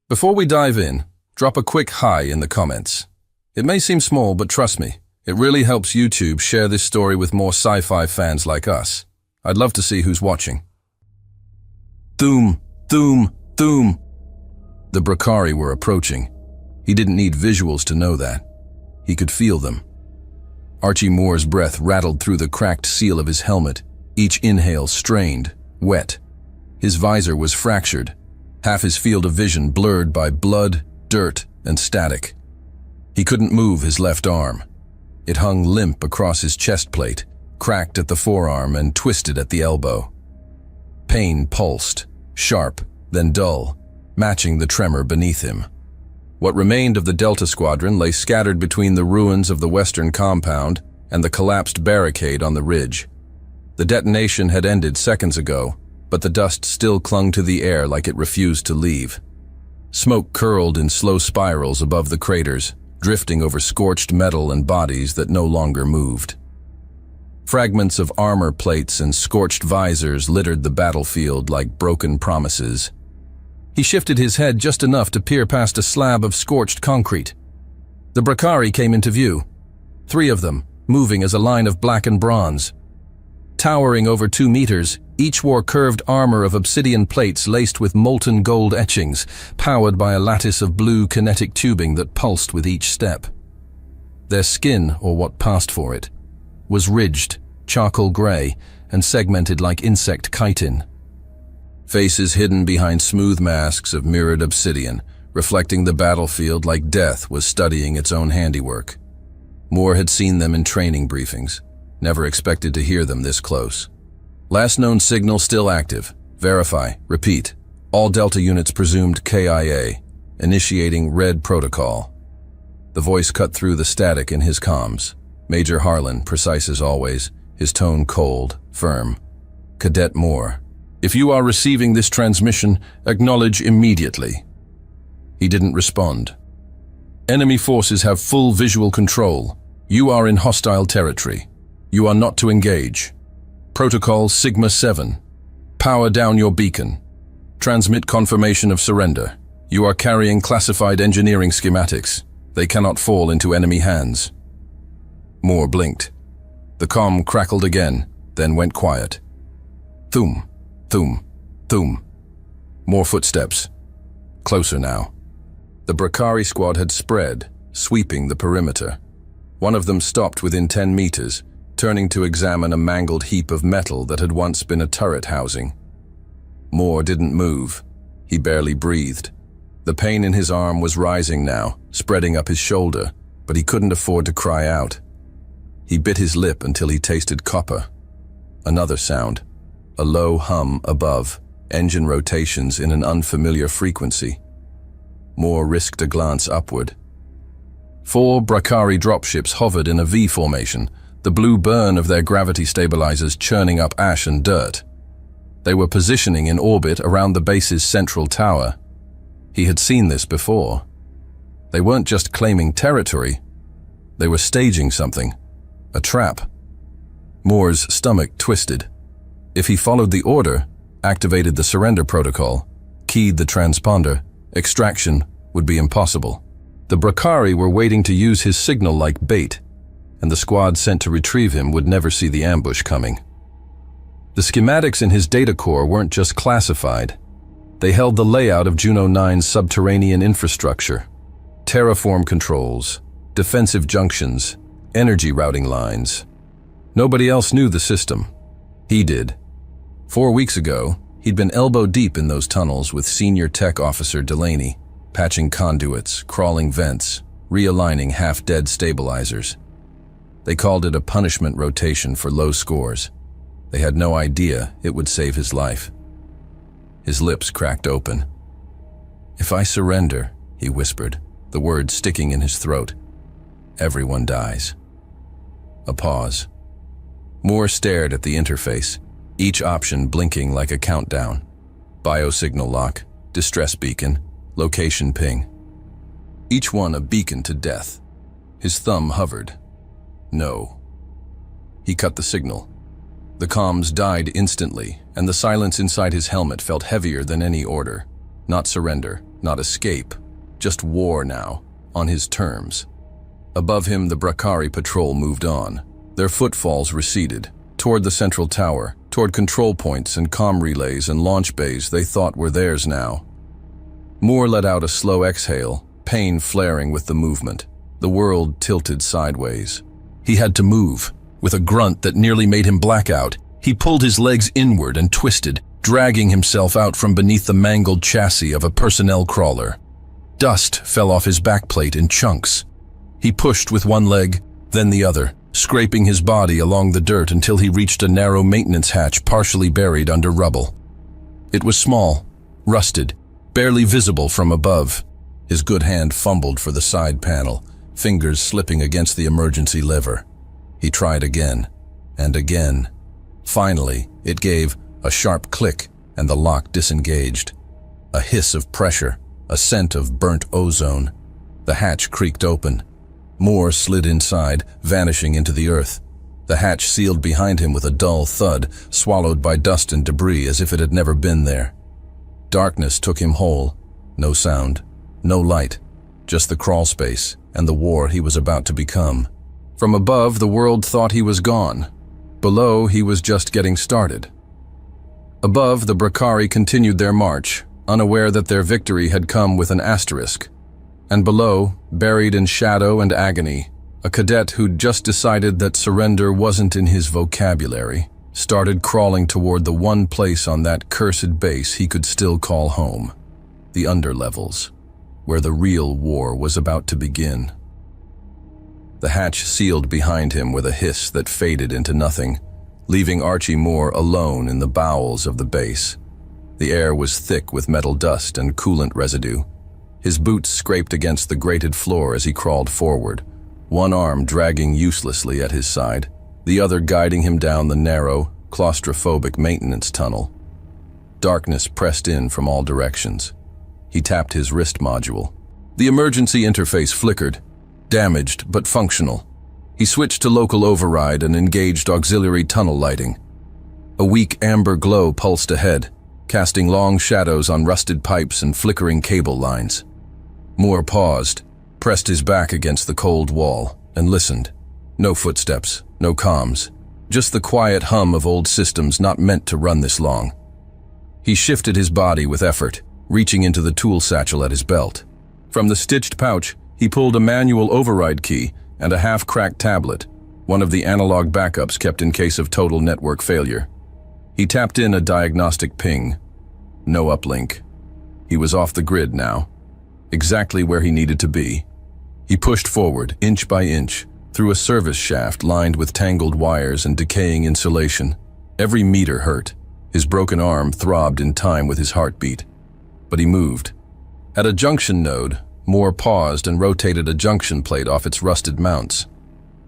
Before we dive in, drop a quick hi in the comments. It may seem small, but trust me, it really helps YouTube share this story with more sci-fi fans like us. I'd love to see who's watching. Thoom, Thoom, Thoom. The Brakari were approaching. He didn't need visuals to know that. He could feel them. Archie Moore's breath rattled through the cracked seal of his helmet, each inhale strained, wet. His visor was fractured, half his field of vision blurred by blood, dirt, and static. He couldn't move his left arm. It hung limp across his chest plate, cracked at the forearm and twisted at the elbow. Pain pulsed, sharp, then dull, matching the tremor beneath him. What remained of the Delta Squadron lay scattered between the ruins of the western compound and the collapsed barricade on the ridge. The detonation had ended seconds ago, but the dust still clung to the air like it refused to leave. Smoke curled in slow spirals above the craters, drifting over scorched metal and bodies that no longer moved. Fragments of armor plates and scorched visors littered the battlefield like broken promises. He shifted his head just enough to peer past a slab of scorched concrete. The Brakari came into view, 3 of them, moving as a line of black and bronze. Towering over 2 meters, each wore curved armor of obsidian plates laced with molten gold etchings, powered by a lattice of blue kinetic tubing that pulsed with each step. Their skin, or what passed for it, was ridged, charcoal gray, and segmented like insect chitin. Faces hidden behind smooth masks of mirrored obsidian, reflecting the battlefield like death was studying its own handiwork. Moore had seen them in training briefings, never expected to hear them this close. Last known signal still active. Verify. Repeat. All Delta units presumed KIA. Initiating red protocol. The voice cut through the static in his comms. Major Harlan, precise as always, his tone cold, firm. Cadet Moore. If you are receiving this transmission, acknowledge immediately. He didn't respond. Enemy forces have full visual control. You are in hostile territory. You are not to engage. Protocol Sigma-7. Power down your beacon. Transmit confirmation of surrender. You are carrying classified engineering schematics. They cannot fall into enemy hands. Moore blinked. The comm crackled again, then went quiet. Thoom, thoom, thoom. More footsteps. Closer now. The Brakari squad had spread, sweeping the perimeter. One of them stopped within 10 meters, turning to examine a mangled heap of metal that had once been a turret housing. Moore didn't move. He barely breathed. The pain in his arm was rising now, spreading up his shoulder, but he couldn't afford to cry out. He bit his lip until he tasted copper. Another sound, a low hum above, engine rotations in an unfamiliar frequency. Moore risked a glance upward. 4 Brakari dropships hovered in a V formation, the blue burn of their gravity stabilizers churning up ash and dirt. They were positioning in orbit around the base's central tower. He had seen this before. They weren't just claiming territory. They were staging something. A trap. Moore's stomach twisted. If he followed the order, activated the surrender protocol, keyed the transponder, extraction would be impossible. The Brakari were waiting to use his signal like bait, and the squad sent to retrieve him would never see the ambush coming. The schematics in his data core weren't just classified. They held the layout of Juno 9's subterranean infrastructure. Terraform controls, defensive junctions, energy routing lines. Nobody else knew the system. He did. 4 weeks ago, he'd been elbow deep in those tunnels with Senior Tech Officer Delaney, patching conduits, crawling vents, realigning half-dead stabilizers. They called it a punishment rotation for low scores. They had no idea it would save his life. His lips cracked open. "If I surrender," he whispered, the words sticking in his throat, "everyone dies." A pause. Moore stared at the interface, each option blinking like a countdown. Biosignal lock, distress beacon, location ping. Each one a beacon to death. His thumb hovered. No. He cut the signal. The comms died instantly, and the silence inside his helmet felt heavier than any order. Not surrender, not escape, just war now, on his terms. Above him, the Brakari patrol moved on. Their footfalls receded, toward the central tower, toward control points and comm relays and launch bays they thought were theirs now. Moore let out a slow exhale, pain flaring with the movement. The world tilted sideways. He had to move. With a grunt that nearly made him black out, he pulled his legs inward and twisted, dragging himself out from beneath the mangled chassis of a personnel crawler. Dust fell off his backplate in chunks. He pushed with one leg, then the other, scraping his body along the dirt until he reached a narrow maintenance hatch partially buried under rubble. It was small, rusted, barely visible from above. His good hand fumbled for the side panel, fingers slipping against the emergency lever. He tried again, and again. Finally, it gave a sharp click, and the lock disengaged. A hiss of pressure, a scent of burnt ozone. The hatch creaked open. Moore slid inside, vanishing into the earth. The hatch sealed behind him with a dull thud, swallowed by dust and debris as if it had never been there. Darkness took him whole. No sound, no light, just the crawl space and the war he was about to become. From above, the world thought he was gone. Below, he was just getting started. Above, the Brakari continued their march, unaware that their victory had come with an asterisk. And below, buried in shadow and agony, a cadet who'd just decided that surrender wasn't in his vocabulary, started crawling toward the one place on that cursed base he could still call home, the underlevels, where the real war was about to begin. The hatch sealed behind him with a hiss that faded into nothing, leaving Archie Moore alone in the bowels of the base. The air was thick with metal dust and coolant residue. His boots scraped against the grated floor as he crawled forward, one arm dragging uselessly at his side, the other guiding him down the narrow, claustrophobic maintenance tunnel. Darkness pressed in from all directions. He tapped his wrist module. The emergency interface flickered, damaged but functional. He switched to local override and engaged auxiliary tunnel lighting. A weak amber glow pulsed ahead, casting long shadows on rusted pipes and flickering cable lines. Moore paused, pressed his back against the cold wall, and listened. No footsteps, no comms, just the quiet hum of old systems not meant to run this long. He shifted his body with effort, reaching into the tool satchel at his belt. From the stitched pouch, he pulled a manual override key and a half-cracked tablet, one of the analog backups kept in case of total network failure. He tapped in a diagnostic ping. No uplink. He was off the grid now, exactly where he needed to be. He pushed forward, inch by inch, through a service shaft lined with tangled wires and decaying insulation. Every meter hurt. His broken arm throbbed in time with his heartbeat. But he moved. At a junction node, Moore paused and rotated a junction plate off its rusted mounts.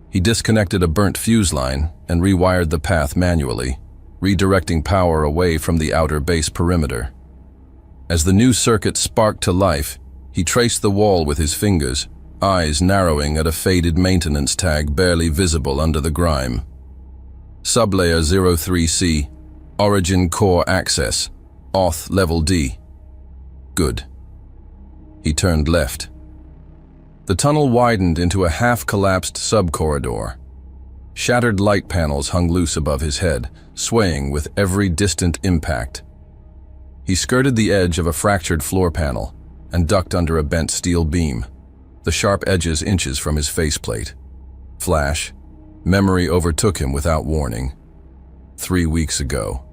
He disconnected a burnt fuse line and rewired the path manually, redirecting power away from the outer base perimeter. As the new circuit sparked to life, he traced the wall with his fingers, eyes narrowing at a faded maintenance tag barely visible under the grime. Sublayer 03C, Origin Core Access, Auth Level D. Good. He turned left. The tunnel widened into a half-collapsed sub-corridor. Shattered light panels hung loose above his head, swaying with every distant impact. He skirted the edge of a fractured floor panel and ducked under a bent steel beam, the sharp edges inches from his faceplate. Flash. Memory overtook him without warning. 3 weeks ago.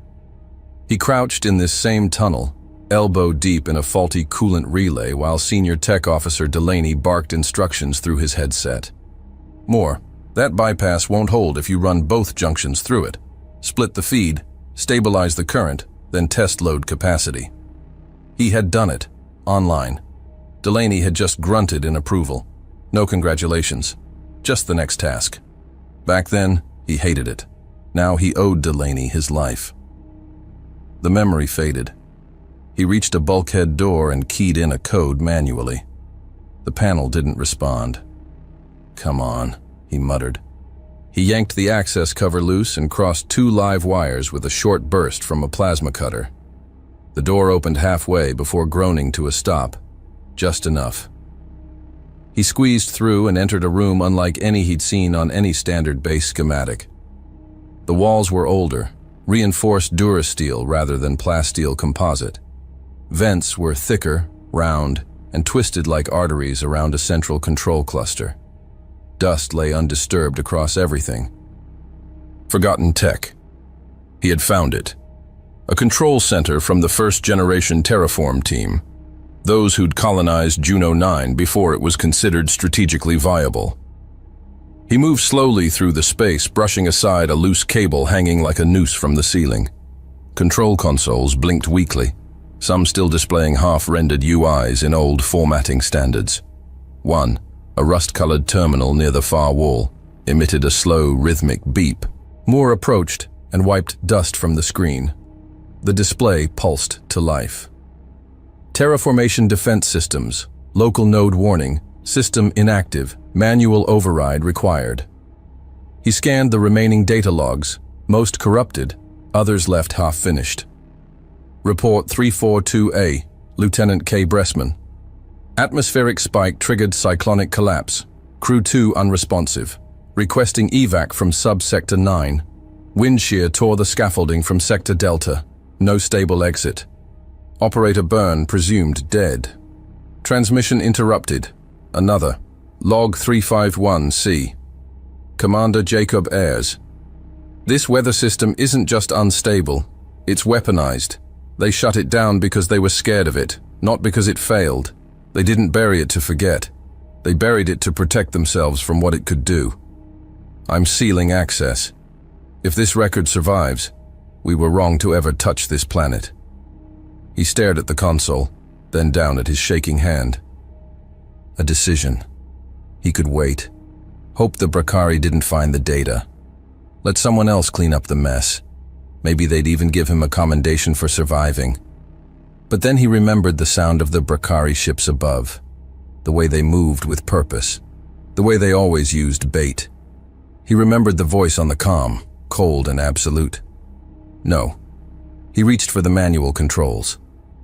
He crouched in this same tunnel, elbow deep in a faulty coolant relay while Senior Tech Officer Delaney barked instructions through his headset. Moore, that bypass won't hold if you run both junctions through it. Split the feed, stabilize the current, then test load capacity. He had done it, online. Delaney had just grunted in approval. No congratulations, just the next task. Back then, he hated it. Now he owed Delaney his life. The memory faded. He reached a bulkhead door and keyed in a code manually. The panel didn't respond. Come on, he muttered. He yanked the access cover loose and crossed 2 live wires with a short burst from a plasma cutter. The door opened halfway before groaning to a stop, Just enough. He squeezed through and entered a room unlike any he'd seen on any standard base schematic. The walls were older, reinforced durasteel rather than plasteel composite. Vents were thicker, round, and twisted like arteries around a central control cluster. Dust lay undisturbed across everything. Forgotten tech. He had found it. A control center from the first-generation terraform team, those who'd colonized Juno 9 before it was considered strategically viable. He moved slowly through the space, brushing aside a loose cable hanging like a noose from the ceiling. Control consoles blinked weakly, some still displaying half-rendered UIs in old formatting standards. One, a rust-colored terminal near the far wall, emitted a slow, rhythmic beep. Moore approached and wiped dust from the screen. The display pulsed to life. Terraformation defense systems, local node warning, system inactive, manual override required. He scanned the remaining data logs, most corrupted, others left half-finished. Report 342A, Lieutenant K. Bressman. Atmospheric spike triggered cyclonic collapse. Crew 2 unresponsive. Requesting evac from Subsector 9. Wind shear tore the scaffolding from Sector Delta. No stable exit. Operator Byrne presumed dead. Transmission interrupted. Another. Log 351C. Commander Jacob Ayres. This weather system isn't just unstable, it's weaponized. They shut it down because they were scared of it, not because it failed. They didn't bury it to forget. They buried it to protect themselves from what it could do. I'm sealing access. If this record survives, we were wrong to ever touch this planet. He stared at the console, then down at his shaking hand. A decision. He could wait. Hope the Brakari didn't find the data. Let someone else clean up the mess. Maybe they'd even give him a commendation for surviving. But then he remembered the sound of the Brakari ships above, the way they moved with purpose, the way they always used bait. He remembered the voice on the comm, cold and absolute. No. He reached for the manual controls.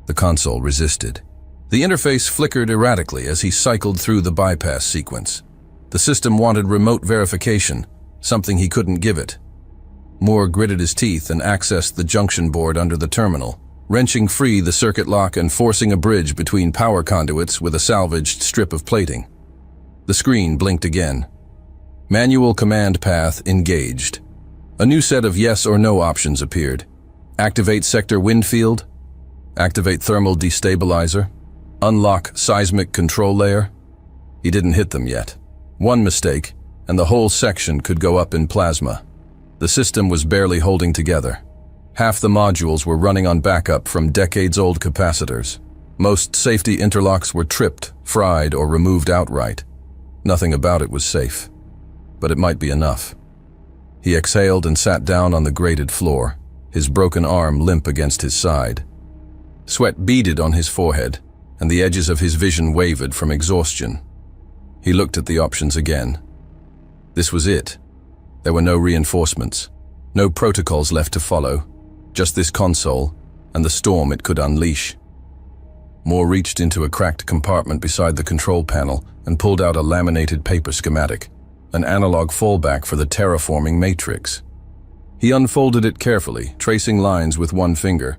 The console resisted. The interface flickered erratically as he cycled through the bypass sequence. The system wanted remote verification, something he couldn't give it. Moore gritted his teeth and accessed the junction board under the terminal, wrenching free the circuit lock and forcing a bridge between power conduits with a salvaged strip of plating. The screen blinked again. Manual command path engaged. A new set of yes or no options appeared. Activate sector wind field. Activate thermal destabilizer. Unlock seismic control layer. He didn't hit them yet. One mistake, and the whole section could go up in plasma. The system was barely holding together. Half the modules were running on backup from decades-old capacitors. Most safety interlocks were tripped, fried, or removed outright. Nothing about it was safe. But it might be enough. He exhaled and sat down on the grated floor, his broken arm limp against his side. Sweat beaded on his forehead, and the edges of his vision wavered from exhaustion. He looked at the options again. This was it. There were no reinforcements, no protocols left to follow, just this console and the storm it could unleash. Moore reached into a cracked compartment beside the control panel and pulled out a laminated paper schematic, an analog fallback for the terraforming matrix. He unfolded it carefully, tracing lines with one finger.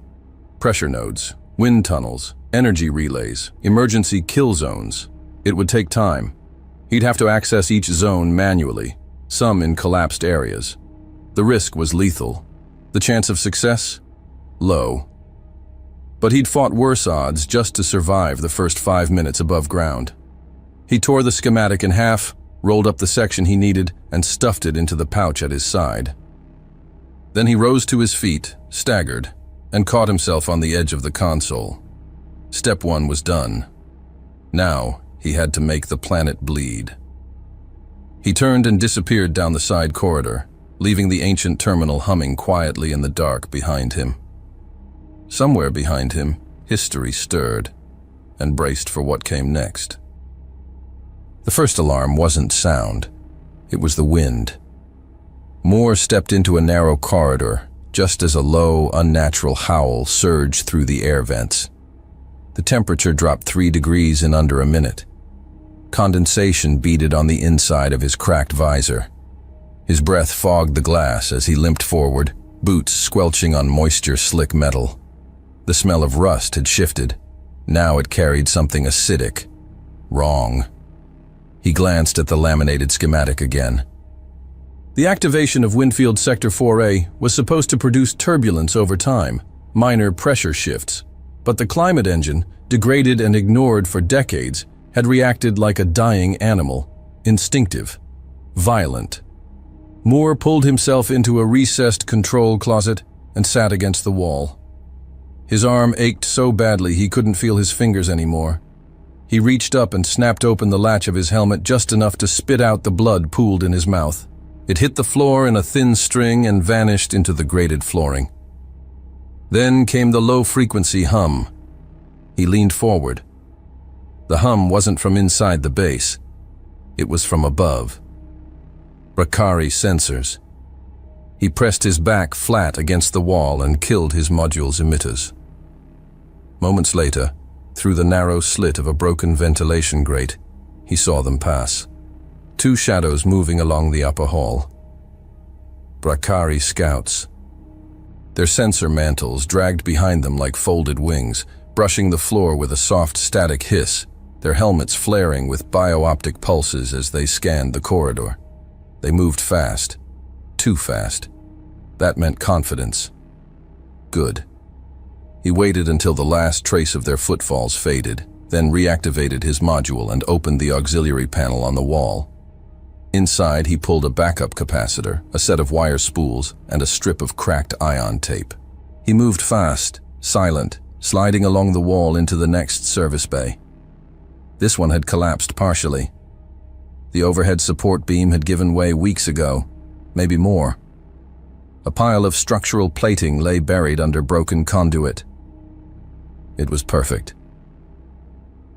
Pressure nodes, wind tunnels, energy relays, emergency kill zones. It would take time. He'd have to access each zone manually, some in collapsed areas. The risk was lethal. The chance of success? Low. But he'd fought worse odds just to survive the first 5 minutes above ground. He tore the schematic in half, rolled up the section he needed, and stuffed it into the pouch at his side. Then he rose to his feet, staggered, and caught himself on the edge of the console. Step 1 was done. Now, he had to make the planet bleed. He turned and disappeared down the side corridor, leaving the ancient terminal humming quietly in the dark behind him. Somewhere behind him, history stirred and braced for what came next. The first alarm wasn't sound. It was the wind. Moore stepped into a narrow corridor, just as a low, unnatural howl surged through the air vents. The temperature dropped 3 degrees in under a minute. Condensation beaded on the inside of his cracked visor. His breath fogged the glass as he limped forward, boots squelching on moisture-slick metal. The smell of rust had shifted. Now it carried something acidic. Wrong. He glanced at the laminated schematic again. The activation of Winfield Sector 4A was supposed to produce turbulence over time, minor pressure shifts, but the climate engine, degraded and ignored for decades, had reacted like a dying animal, instinctive, violent. Moore pulled himself into a recessed control closet and sat against the wall. His arm ached so badly he couldn't feel his fingers anymore. He reached up and snapped open the latch of his helmet just enough to spit out the blood pooled in his mouth. It hit the floor in a thin string and vanished into the grated flooring. Then came the low-frequency hum. He leaned forward. The hum wasn't from inside the base. It was from above. Bracari sensors. He pressed his back flat against the wall and killed his module's emitters. Moments later, through the narrow slit of a broken ventilation grate, he saw them pass. 2 shadows moving along the upper hall. Bracari scouts. Their sensor mantles dragged behind them like folded wings, brushing the floor with a soft static hiss, their helmets flaring with bio-optic pulses as they scanned the corridor. They moved fast. Too fast. That meant confidence. Good. He waited until the last trace of their footfalls faded, then reactivated his module and opened the auxiliary panel on the wall. Inside, he pulled a backup capacitor, a set of wire spools, and a strip of cracked ion tape. He moved fast, silent, sliding along the wall into the next service bay. This one had collapsed partially. The overhead support beam had given way weeks ago, maybe more. A pile of structural plating lay buried under broken conduit. It was perfect.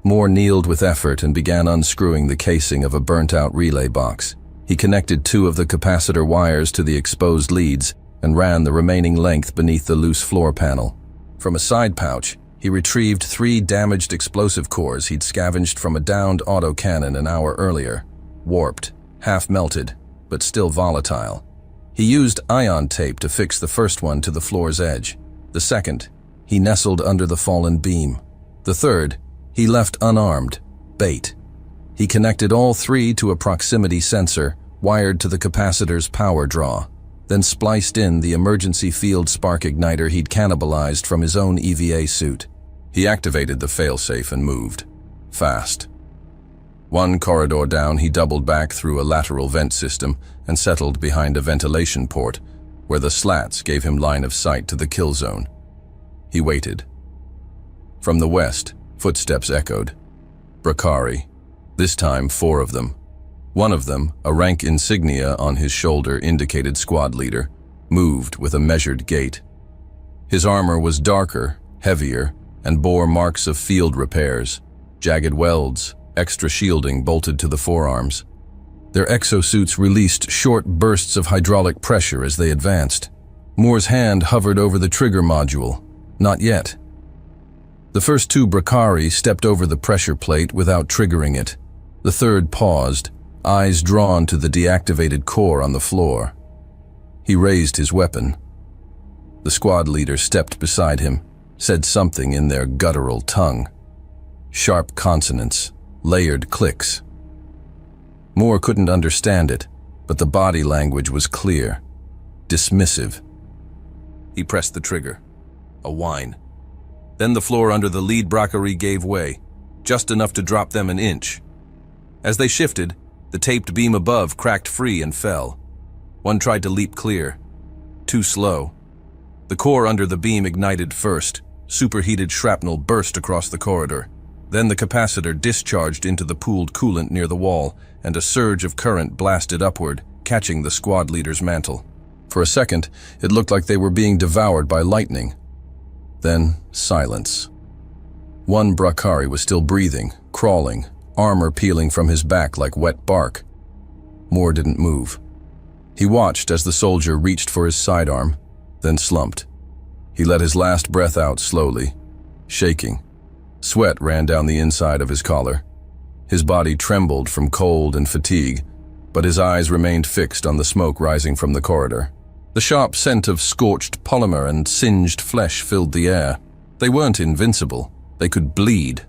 Moore kneeled with effort and began unscrewing the casing of a burnt-out relay box. He connected 2 of the capacitor wires to the exposed leads and ran the remaining length beneath the loose floor panel. From a side pouch, he retrieved 3 damaged explosive cores he'd scavenged from a downed autocannon an hour earlier. Warped, half-melted, but still volatile. He used ion tape to fix the first one to the floor's edge. The second, he nestled under the fallen beam. The third, he left unarmed, bait. He connected all 3 to a proximity sensor wired to the capacitor's power draw, then spliced in the emergency field spark igniter he'd cannibalized from his own EVA suit. He activated the failsafe and moved. Fast. 1 corridor down, he doubled back through a lateral vent system and settled behind a ventilation port, where the slats gave him line of sight to the kill zone. He waited. From the west, footsteps echoed. Bracari. This time 4 of them. One of them, a rank insignia on his shoulder indicated squad leader, moved with a measured gait. His armor was darker, heavier, and bore marks of field repairs, jagged welds, extra shielding bolted to the forearms. Their exosuits released short bursts of hydraulic pressure as they advanced. Moore's hand hovered over the trigger module. Not yet. The first 2 Bracari stepped over the pressure plate without triggering it. The third paused, eyes drawn to the deactivated core on the floor. He raised his weapon. The squad leader stepped beside him, said something in their guttural tongue. Sharp consonants, layered clicks. Moore couldn't understand it, but the body language was clear, dismissive. He pressed the trigger. A whine. Then the floor under the lead Bracari gave way, just enough to drop them an inch. As they shifted, the taped beam above cracked free and fell. One tried to leap clear. Too slow. The core under the beam ignited first. Superheated shrapnel burst across the corridor. Then the capacitor discharged into the pooled coolant near the wall, and a surge of current blasted upward, catching the squad leader's mantle. For a second, it looked like they were being devoured by lightning. Then, silence. One Bracari was still breathing, crawling, armor peeling from his back like wet bark. Moore didn't move. He watched as the soldier reached for his sidearm, then slumped. He let his last breath out slowly, shaking, Sweat ran down the inside of his collar. His body trembled from cold and fatigue, but his eyes remained fixed on the smoke rising from the corridor. The sharp scent of scorched polymer and singed flesh filled the air. They weren't invincible. They could bleed.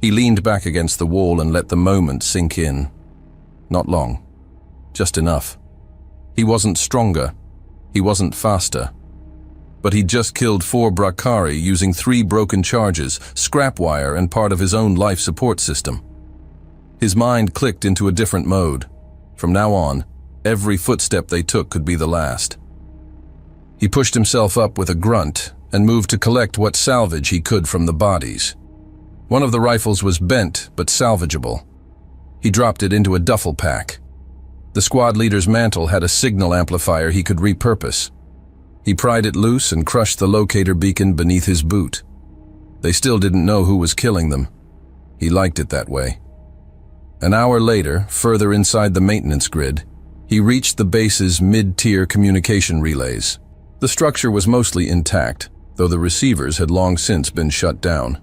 He leaned back against the wall and let the moment sink in. Not long. Just enough. He wasn't stronger. He wasn't faster. But he'd just killed 4 Brakari using 3 broken charges, scrap wire, and part of his own life support system. His mind clicked into a different mode. From now on, every footstep they took could be the last. He pushed himself up with a grunt and moved to collect what salvage he could from the bodies. One of the rifles was bent but salvageable. He dropped it into a duffel pack. The squad leader's mantle had a signal amplifier he could repurpose. He pried it loose and crushed the locator beacon beneath his boot. They still didn't know who was killing them. He liked it that way. An hour later, further inside the maintenance grid, he reached the base's mid-tier communication relays. The structure was mostly intact, though the receivers had long since been shut down.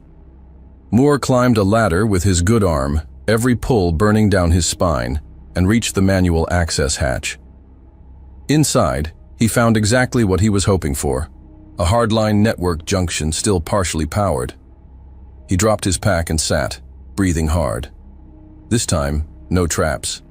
Moore climbed a ladder with his good arm, every pull burning down his spine, and reached the manual access hatch. Inside, he found exactly what he was hoping for, a hardline network junction still partially powered. He dropped his pack and sat, breathing hard. This time, no traps.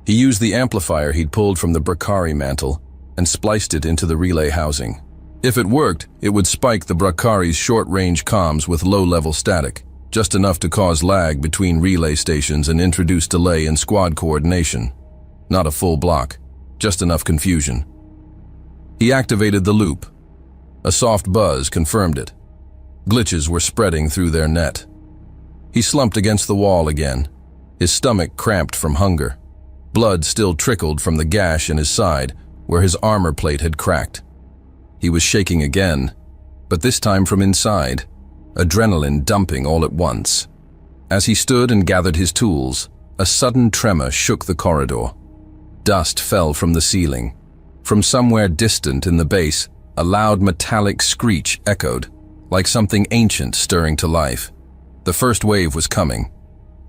He used the amplifier he'd pulled from the Brakari mantle and spliced it into the relay housing. If it worked, it would spike the Brakari's short-range comms with low-level static, just enough to cause lag between relay stations and introduce delay in squad coordination. Not a full block, just enough confusion. He activated the loop. A soft buzz confirmed it. Glitches were spreading through their net. He slumped against the wall again, his stomach cramped from hunger. Blood still trickled from the gash in his side where his armor plate had cracked. He was shaking again, but this time from inside, adrenaline dumping all at once. As he stood and gathered his tools, a sudden tremor shook the corridor. Dust fell from the ceiling. From somewhere distant in the base, a loud metallic screech echoed, like something ancient stirring to life. The first wave was coming.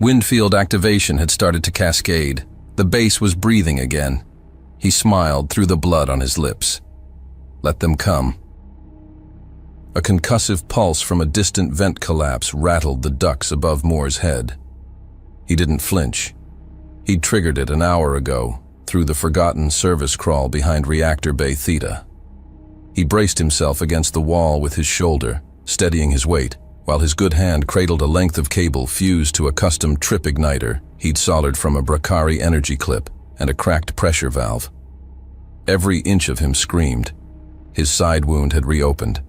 Wind field activation had started to cascade. The base was breathing again. He smiled through the blood on his lips. Let them come. A concussive pulse from a distant vent collapse rattled the ducts above Moore's head. He didn't flinch. He'd triggered it an hour ago, through the forgotten service crawl behind Reactor Bay Theta. He braced himself against the wall with his shoulder, steadying his weight, while his good hand cradled a length of cable fused to a custom trip igniter he'd soldered from a Brakari energy clip and a cracked pressure valve. Every inch of him screamed. His side wound had reopened.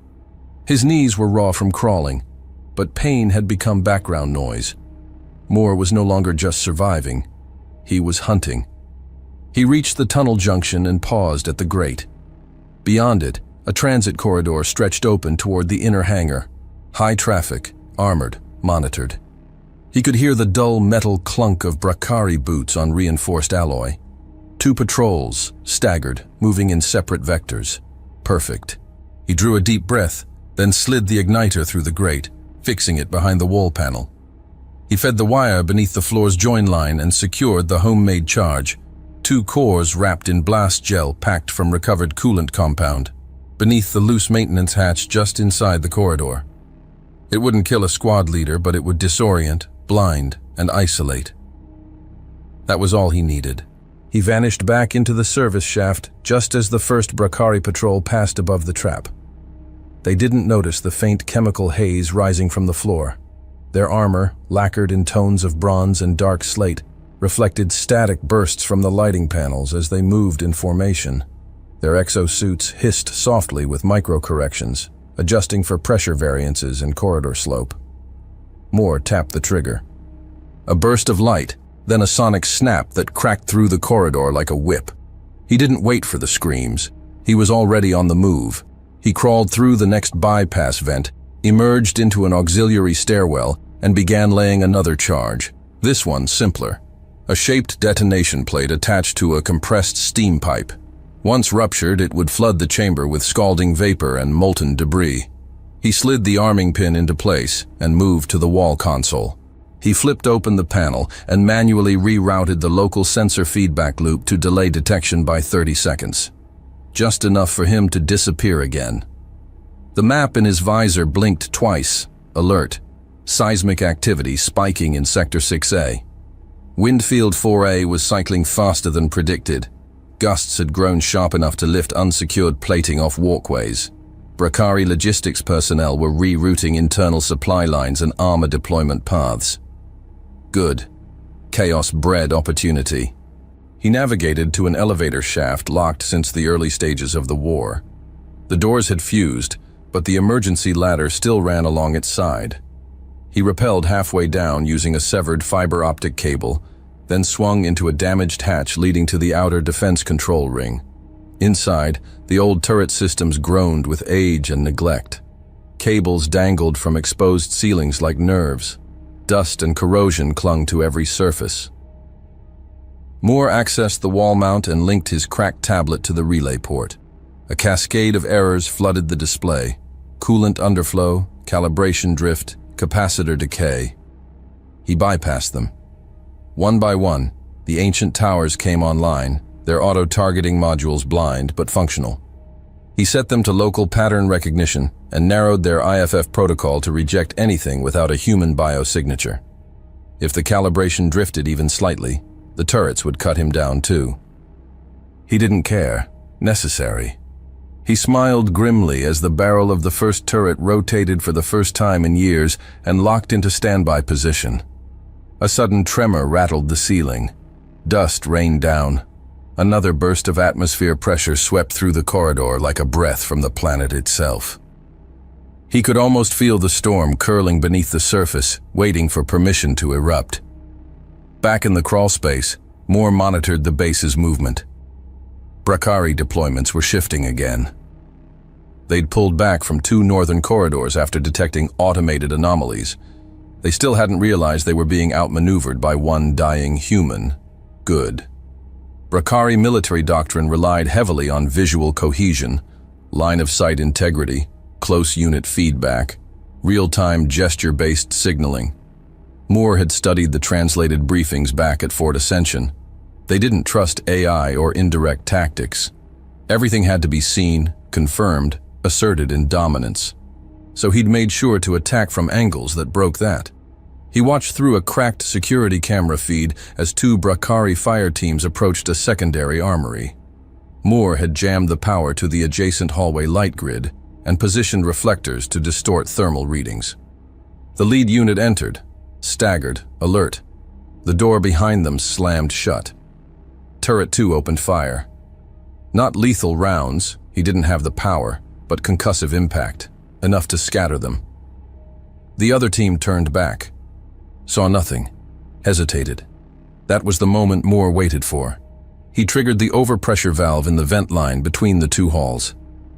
His knees were raw from crawling, but pain had become background noise. Moore was no longer just surviving. He was hunting. He reached the tunnel junction and paused at the grate. Beyond it, a transit corridor stretched open toward the inner hangar. High traffic, armored, monitored. He could hear the dull metal clunk of Brakari boots on reinforced alloy. 2 patrols, staggered, moving in separate vectors. Perfect. He drew a deep breath, then slid the igniter through the grate, fixing it behind the wall panel. He fed the wire beneath the floor's join line and secured the homemade charge. 2 cores wrapped in blast gel packed from recovered coolant compound, beneath the loose maintenance hatch just inside the corridor. It wouldn't kill a squad leader, but it would disorient, blind, and isolate. That was all he needed. He vanished back into the service shaft just as the first Brakari patrol passed above the trap. They didn't notice the faint chemical haze rising from the floor. Their armor, lacquered in tones of bronze and dark slate, reflected static bursts from the lighting panels as they moved in formation. Their exosuits hissed softly with micro-corrections, adjusting for pressure variances and corridor slope. Moore tapped the trigger. A burst of light, then a sonic snap that cracked through the corridor like a whip. He didn't wait for the screams. He was already on the move. He crawled through the next bypass vent, emerged into an auxiliary stairwell, and began laying another charge. This one simpler. A shaped detonation plate attached to a compressed steam pipe. Once ruptured, it would flood the chamber with scalding vapor and molten debris. He slid the arming pin into place and moved to the wall console. He flipped open the panel and manually rerouted the local sensor feedback loop to delay detection by 30 seconds. Just enough for him to disappear again. The map in his visor blinked twice. Alert. Seismic activity spiking in Sector 6A. Windfield 4A was cycling faster than predicted. Gusts had grown sharp enough to lift unsecured plating off walkways. Brakari logistics personnel were rerouting internal supply lines and armor deployment paths. Good. Chaos bred opportunity. He navigated to an elevator shaft locked since the early stages of the war. The doors had fused, but the emergency ladder still ran along its side. He rappelled halfway down using a severed fiber optic cable, then swung into a damaged hatch leading to the outer defense control ring. Inside, the old turret systems groaned with age and neglect. Cables dangled from exposed ceilings like nerves. Dust and corrosion clung to every surface. Moore accessed the wall mount and linked his cracked tablet to the relay port. A cascade of errors flooded the display. Coolant underflow, calibration drift, capacitor decay. He bypassed them. One by one, the ancient towers came online, their auto-targeting modules blind but functional. He set them to local pattern recognition and narrowed their IFF protocol to reject anything without a human biosignature. If the calibration drifted even slightly, the turrets would cut him down too. He didn't care. Necessary. He smiled grimly as the barrel of the first turret rotated for the first time in years and locked into standby position. A sudden tremor rattled the ceiling. Dust rained down. Another burst of atmosphere pressure swept through the corridor like a breath from the planet itself. He could almost feel the storm curling beneath the surface, waiting for permission to erupt. Back in the crawl space, Moore monitored the base's movement. Brakari deployments were shifting again. They'd pulled back from 2 northern corridors after detecting automated anomalies. They still hadn't realized they were being outmaneuvered by one dying human. Good. Brakari military doctrine relied heavily on visual cohesion, line-of-sight integrity, close unit feedback, real-time gesture-based signaling. Moore had studied the translated briefings back at Fort Ascension. They didn't trust AI or indirect tactics. Everything had to be seen, confirmed, asserted in dominance. So he'd made sure to attack from angles that broke that. He watched through a cracked security camera feed as 2 Brakari fire teams approached a secondary armory. Moore had jammed the power to the adjacent hallway light grid and positioned reflectors to distort thermal readings. The lead unit entered, staggered, alert. The door behind them slammed shut. Turret 2 opened fire. Not lethal rounds, he didn't have the power, but concussive impact, enough to scatter them. The other team turned back. Saw nothing. Hesitated. That was the moment Moore waited for. He triggered the overpressure valve in the vent line between the 2 halls.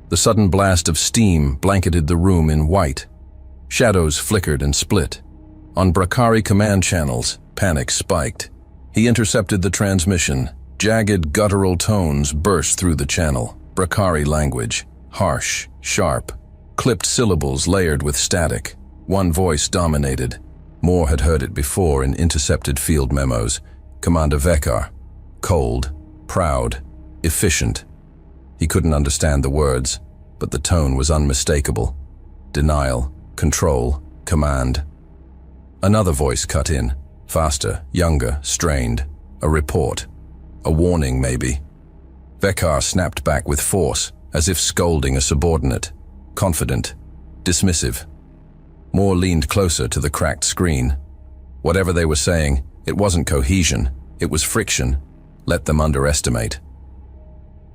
The sudden blast of steam blanketed the room in white. Shadows flickered and split. On Brakari command channels, panic spiked. He intercepted the transmission. Jagged, guttural tones burst through the channel. Brakari language. Harsh, sharp. Clipped syllables layered with static. One voice dominated. Moore had heard it before in intercepted field memos. Commander Vekar. Cold, proud, efficient. He couldn't understand the words, but the tone was unmistakable. Denial, control, command. Another voice cut in, faster, younger, strained. A report. A warning, maybe. Vekar snapped back with force, as if scolding a subordinate. Confident, dismissive. Moore leaned closer to the cracked screen. Whatever they were saying, it wasn't cohesion, it was friction. Let them underestimate.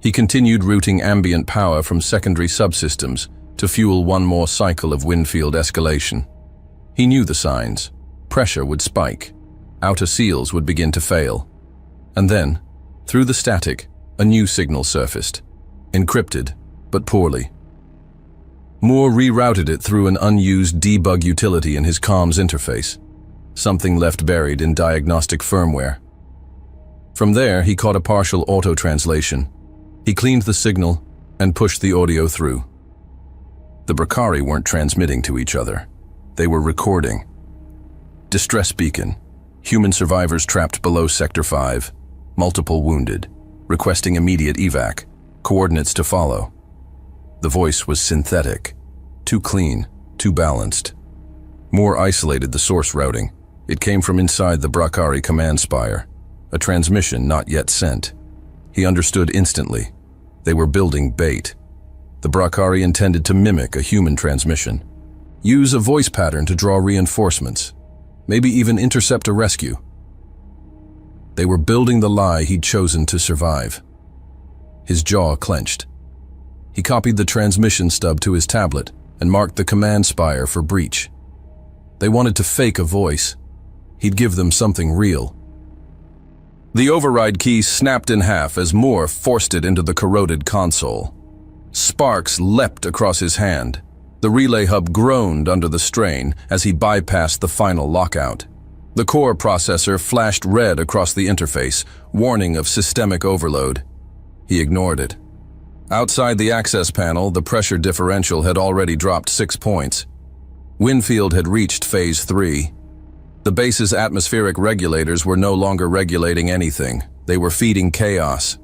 He continued routing ambient power from secondary subsystems to fuel one more cycle of Windfield escalation. He knew the signs. Pressure would spike. Outer seals would begin to fail. And then, through the static, a new signal surfaced. Encrypted, but poorly. Moore rerouted it through an unused debug utility in his comms interface. Something left buried in diagnostic firmware. From there, he caught a partial auto-translation. He cleaned the signal and pushed the audio through. The Bracari weren't transmitting to each other. They were recording. Distress beacon. Human survivors trapped below Sector 5. Multiple wounded. Requesting immediate evac. Coordinates to follow. The voice was synthetic. Too clean, too balanced. Moore isolated the source routing. It came from inside the Bracari command spire. A transmission not yet sent. He understood instantly. They were building bait. The Bracari intended to mimic a human transmission. Use a voice pattern to draw reinforcements. Maybe even intercept a rescue. They were building the lie he'd chosen to survive. His jaw clenched. He copied the transmission stub to his tablet and marked the command spire for breach. They wanted to fake a voice. He'd give them something real. The override key snapped in half as Moore forced it into the corroded console. Sparks leapt across his hand. The relay hub groaned under the strain as he bypassed the final lockout. The core processor flashed red across the interface, warning of systemic overload. He ignored it. Outside the access panel, the pressure differential had already dropped 6 points. Winfield had reached Phase 3. The base's atmospheric regulators were no longer regulating anything. They were feeding chaos.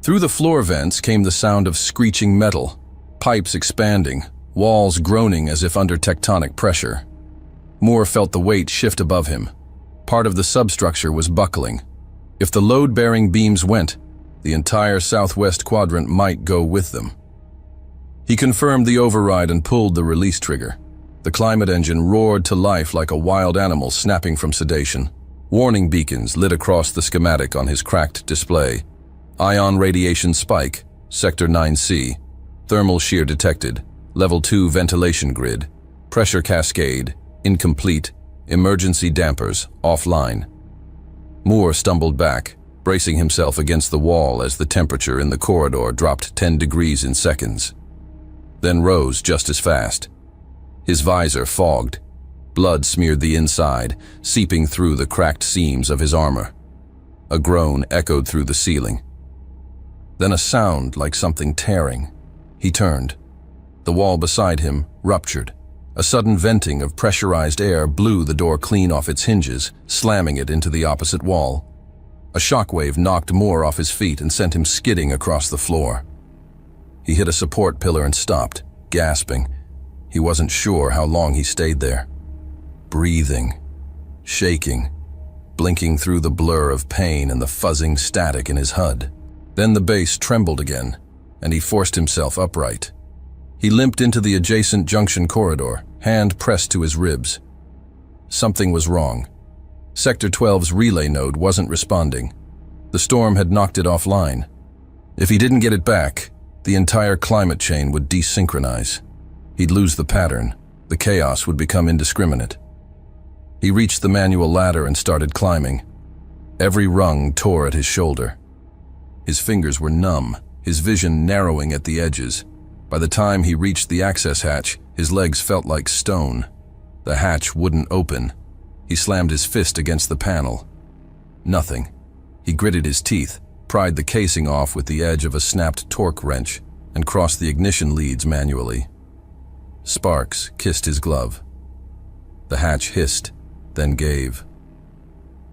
Through the floor vents came the sound of screeching metal, pipes expanding, walls groaning as if under tectonic pressure. Moore felt the weight shift above him. Part of the substructure was buckling. If the load-bearing beams went, the entire southwest quadrant might go with them. He confirmed the override and pulled the release trigger. The climate engine roared to life like a wild animal snapping from sedation. Warning beacons lit across the schematic on his cracked display. Ion radiation spike, Sector 9C. Thermal shear detected. Level 2 ventilation grid. Pressure cascade, incomplete. Emergency dampers, offline. Moore stumbled back, bracing himself against the wall as the temperature in the corridor dropped 10 degrees in seconds. Then rose just as fast. His visor fogged. Blood smeared the inside, seeping through the cracked seams of his armor. A groan echoed through the ceiling. Then a sound like something tearing. He turned. The wall beside him ruptured. A sudden venting of pressurized air blew the door clean off its hinges, slamming it into the opposite wall. A shockwave knocked Moore off his feet and sent him skidding across the floor. He hit a support pillar and stopped, gasping. He wasn't sure how long he stayed there. Breathing, shaking, blinking through the blur of pain and the fuzzing static in his HUD. Then the base trembled again, and he forced himself upright. He limped into the adjacent junction corridor, hand pressed to his ribs. Something was wrong. Sector 12's relay node wasn't responding. The storm had knocked it offline. If he didn't get it back, the entire climate chain would desynchronize. He'd lose the pattern. The chaos would become indiscriminate. He reached the manual ladder and started climbing. Every rung tore at his shoulder. His fingers were numb, his vision narrowing at the edges. By the time he reached the access hatch, his legs felt like stone. The hatch wouldn't open. He slammed his fist against the panel. Nothing. He gritted his teeth, pried the casing off with the edge of a snapped torque wrench, and crossed the ignition leads manually. Sparks kissed his glove. The hatch hissed, then gave.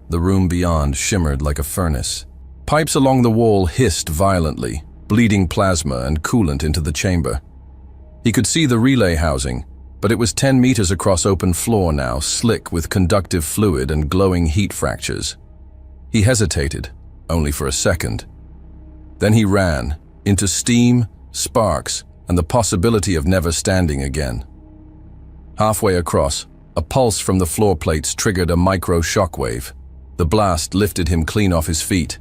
The room beyond shimmered like a furnace. Pipes along the wall hissed violently, bleeding plasma and coolant into the chamber. He could see the relay housing, but it was 10 meters across open floor now, slick with conductive fluid and glowing heat fractures. He hesitated, only for a second. Then he ran, into steam, sparks, and the possibility of never standing again. Halfway across, a pulse from the floor plates triggered a micro shockwave. The blast lifted him clean off his feet.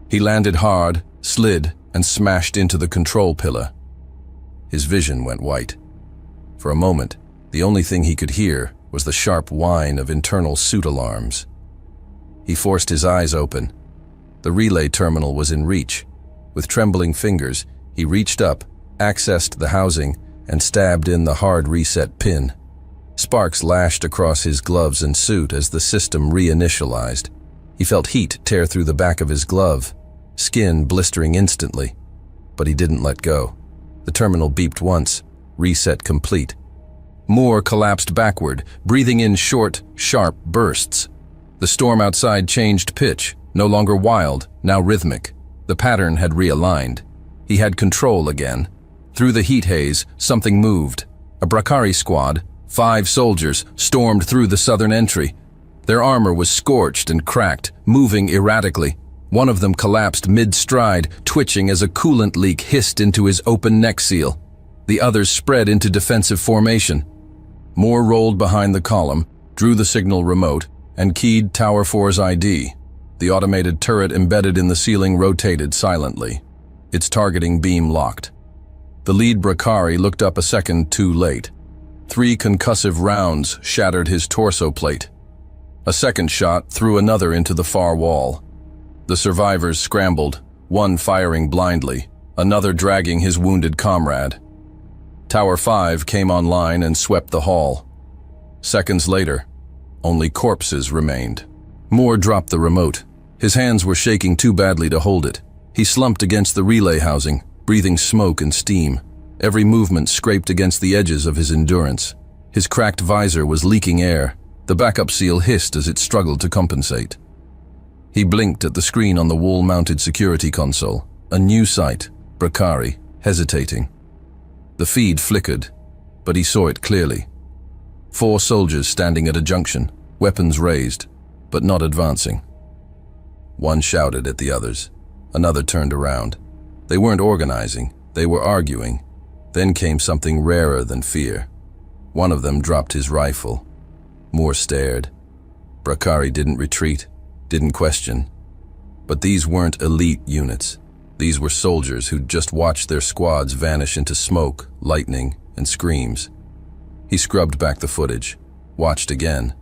He landed hard, slid, and smashed into the control pillar. His vision went white. For a moment, the only thing he could hear was the sharp whine of internal suit alarms. He forced his eyes open. The relay terminal was in reach. With trembling fingers, he reached up, accessed the housing, and stabbed in the hard reset pin. Sparks lashed across his gloves and suit as the system reinitialized. He felt heat tear through the back of his glove, skin blistering instantly. But he didn't let go. The terminal beeped once, reset complete. Moore collapsed backward, breathing in short, sharp bursts. The storm outside changed pitch, no longer wild, now rhythmic. The pattern had realigned. He had control again. Through the heat haze, something moved. A Brakari squad, 5 soldiers, stormed through the southern entry. Their armor was scorched and cracked, moving erratically. One of them collapsed mid-stride, twitching as a coolant leak hissed into his open neck seal. The others spread into defensive formation. Moore rolled behind the column, drew the signal remote, and keyed Tower 4's ID. The automated turret embedded in the ceiling rotated silently. Its targeting beam locked. The lead Brakari looked up a second too late. 3 concussive rounds shattered his torso plate. A second shot threw another into the far wall. The survivors scrambled, one firing blindly, another dragging his wounded comrade. Tower 5 came online and swept the hall. Seconds later, only corpses remained. Moore dropped the remote. His hands were shaking too badly to hold it. He slumped against the relay housing, breathing smoke and steam. Every movement scraped against the edges of his endurance. His cracked visor was leaking air. The backup seal hissed as it struggled to compensate. He blinked at the screen on the wall-mounted security console. A new sight, Brakari, hesitating. The feed flickered, but he saw it clearly. 4 soldiers standing at a junction, weapons raised, but not advancing. One shouted at the others. Another turned around. They weren't organizing, they were arguing. Then came something rarer than fear. One of them dropped his rifle. Moore stared. Brakari didn't retreat, didn't question. But these weren't elite units. These were soldiers who'd just watched their squads vanish into smoke, lightning, and screams. He scrubbed back the footage, watched again.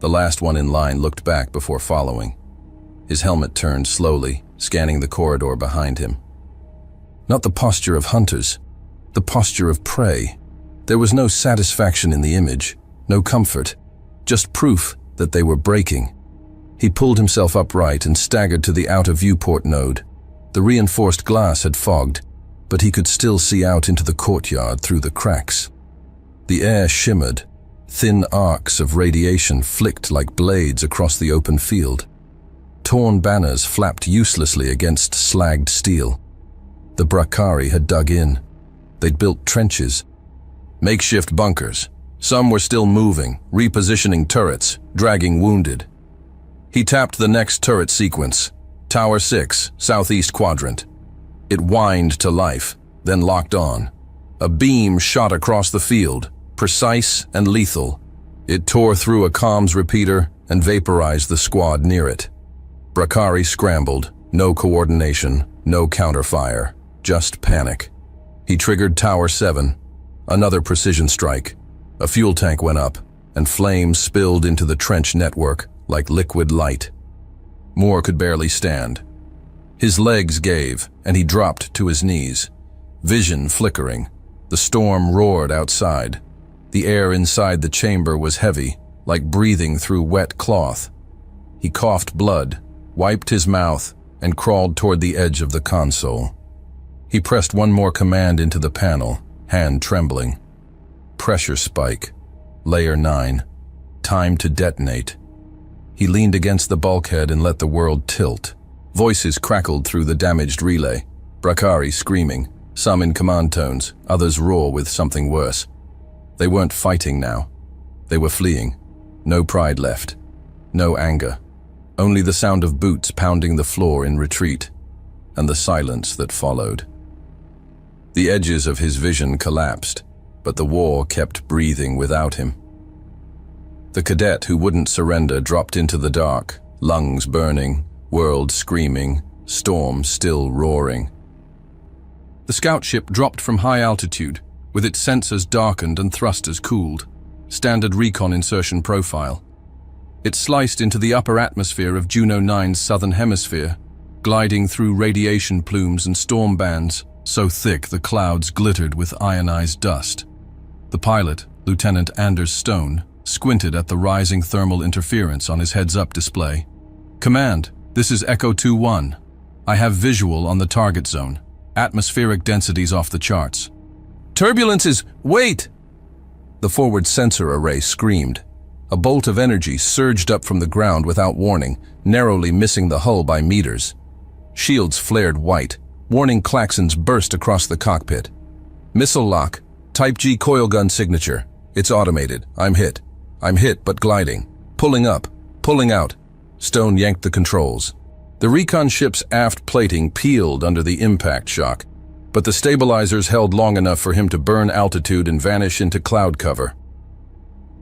The last one in line looked back before following. His helmet turned slowly, scanning the corridor behind him. Not the posture of hunters, the posture of prey. There was no satisfaction in the image, no comfort, just proof that they were breaking. He pulled himself upright and staggered to the outer viewport node. The reinforced glass had fogged, but he could still see out into the courtyard through the cracks. The air shimmered. Thin arcs of radiation flicked like blades across the open field. Torn banners flapped uselessly against slagged steel. The Brakari had dug in. They'd built trenches. Makeshift bunkers. Some were still moving, repositioning turrets, dragging wounded. He tapped the next turret sequence. Tower 6, southeast quadrant. It whined to life, then locked on. A beam shot across the field, precise and lethal. It tore through a comms repeater and vaporized the squad near it. Brakari scrambled, no coordination, no counterfire, just panic. He triggered Tower 7. Another precision strike. A fuel tank went up, and flames spilled into the trench network like liquid light. Moore could barely stand. His legs gave, and he dropped to his knees. Vision flickering. The storm roared outside. The air inside the chamber was heavy, like breathing through wet cloth. He coughed blood, wiped his mouth, and crawled toward the edge of the console. He pressed one more command into the panel, hand trembling. Pressure spike. Layer 9. Time to detonate. He leaned against the bulkhead and let the world tilt. Voices crackled through the damaged relay. Brakari screaming, some in command tones, others raw with something worse. They weren't fighting now. They were fleeing. No pride left. No anger. Only the sound of boots pounding the floor in retreat, and the silence that followed. The edges of his vision collapsed, but the war kept breathing without him. The cadet who wouldn't surrender dropped into the dark, lungs burning, world screaming, storm still roaring. The scout ship dropped from high altitude, with its sensors darkened and thrusters cooled. Standard recon insertion profile. It sliced into the upper atmosphere of Juno 9's southern hemisphere, gliding through radiation plumes and storm bands, so thick the clouds glittered with ionized dust. The pilot, Lieutenant Anders Stone, squinted at the rising thermal interference on his heads-up display. "Command, this is Echo 2-1. I have visual on the target zone. Atmospheric densities off the charts. Turbulences! Wait! The forward sensor array screamed. A bolt of energy surged up from the ground without warning, narrowly missing the hull by meters. Shields flared white. Warning klaxons burst across the cockpit. Missile lock. Type G coil gun signature. It's automated. I'm hit. I'm hit, but gliding. Pulling up. Pulling out. Stone yanked the controls. The recon ship's aft plating peeled under the impact shock, but the stabilizers held long enough for him to burn altitude and vanish into cloud cover.